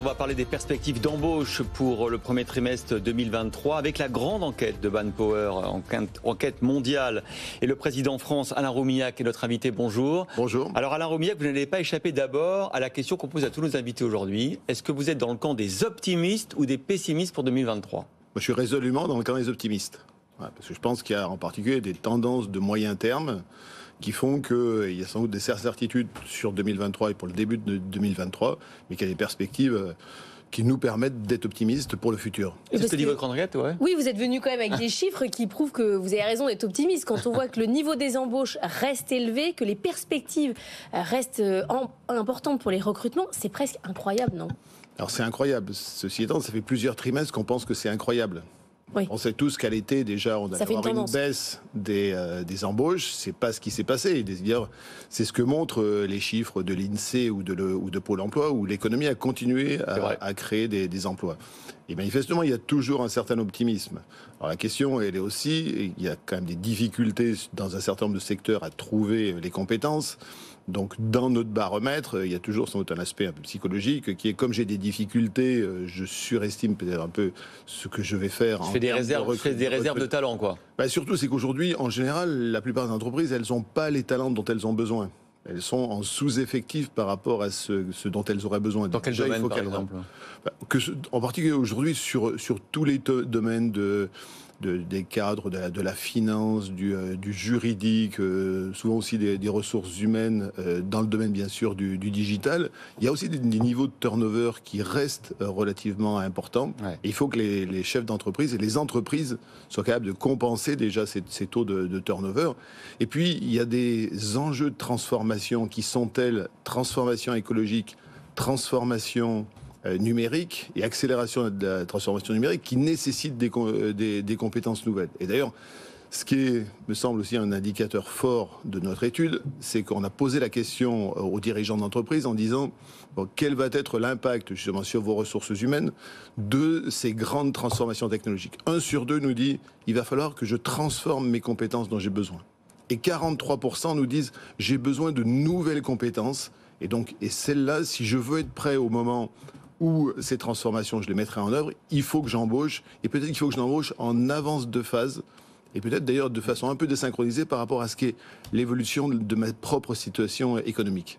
va parler des perspectives d'embauche pour le premier trimestre 2023 avec la grande enquête de Manpower, enquête mondiale. Et le président France, Alain Roumillac, est notre invité. Bonjour. Bonjour. Alors Alain Roumillac, vous n'allez pas échapper d'abord à la question qu'on pose à tous nos invités aujourd'hui. Est-ce que vous êtes dans le camp des optimistes ou des pessimistes pour 2023 ? Moi, je suis résolument dans le camp des optimistes. Voilà, parce que je pense qu'il y a en particulier des tendances de moyen terme qui font qu'il y a sans doute des certitudes sur 2023 et pour le début de 2023, mais qu'il y a des perspectives qui nous permettent d'être optimistes pour le futur. C'est ce que dit votre enquête, ouais. Oui, vous êtes venu quand même avec des chiffres qui prouvent que vous avez raison d'être optimiste. Quand on voit que le niveau des embauches reste élevé, que les perspectives restent importantes pour les recrutements, c'est presque incroyable, non ? Alors c'est incroyable. Ceci étant, ça fait plusieurs trimestres qu'on pense que c'est incroyable. Oui. On sait tous qu'à l'été, déjà, on a une baisse des embauches. C'est pas ce qui s'est passé. D'ailleurs, c'est ce que montrent les chiffres de l'INSEE ou de Pôle emploi, où l'économie a continué à créer des emplois. Et manifestement, il y a toujours un certain optimisme. Alors la question, elle est aussi, il y a quand même des difficultés dans un certain nombre de secteurs à trouver les compétences. Donc, dans notre baromètre, il y a toujours sans doute un aspect un peu psychologique qui est comme j'ai des difficultés, je surestime peut-être un peu ce que je vais faire. Je fais des réserves de talent, quoi. Bah, surtout, c'est qu'aujourd'hui, en général, la plupart des entreprises, elles n'ont pas les talents dont elles ont besoin. Elles sont en sous-effectif par rapport à ce dont elles auraient besoin. Dans quel domaine, par exemple ? En particulier aujourd'hui, sur tous les domaines des cadres, de la finance, du juridique, souvent aussi des ressources humaines, dans le domaine bien sûr du digital. Il y a aussi des niveaux de turnover qui restent relativement importants. Ouais. Et il faut que les chefs d'entreprise et les entreprises soient capables de compenser déjà ces taux de turnover. Et puis, il y a des enjeux de transformation qui sont tels, transformation écologique, transformation numérique et accélération de la transformation numérique qui nécessitent des compétences nouvelles. Et d'ailleurs, ce qui me semble aussi un indicateur fort de notre étude, c'est qu'on a posé la question aux dirigeants d'entreprise en disant quel va être l'impact justement sur vos ressources humaines de ces grandes transformations technologiques. 1 sur 2 nous dit il va falloir que je transforme mes compétences dont j'ai besoin. Et 43% nous disent j'ai besoin de nouvelles compétences. Et celles-là, si je veux être prêt au moment où ces transformations, je les mettrai en œuvre, il faut que j'embauche, et peut-être qu'il faut que je l'embauche en avance de phase, et peut-être d'ailleurs de façon un peu désynchronisée par rapport à ce qu'est l'évolution de ma propre situation économique.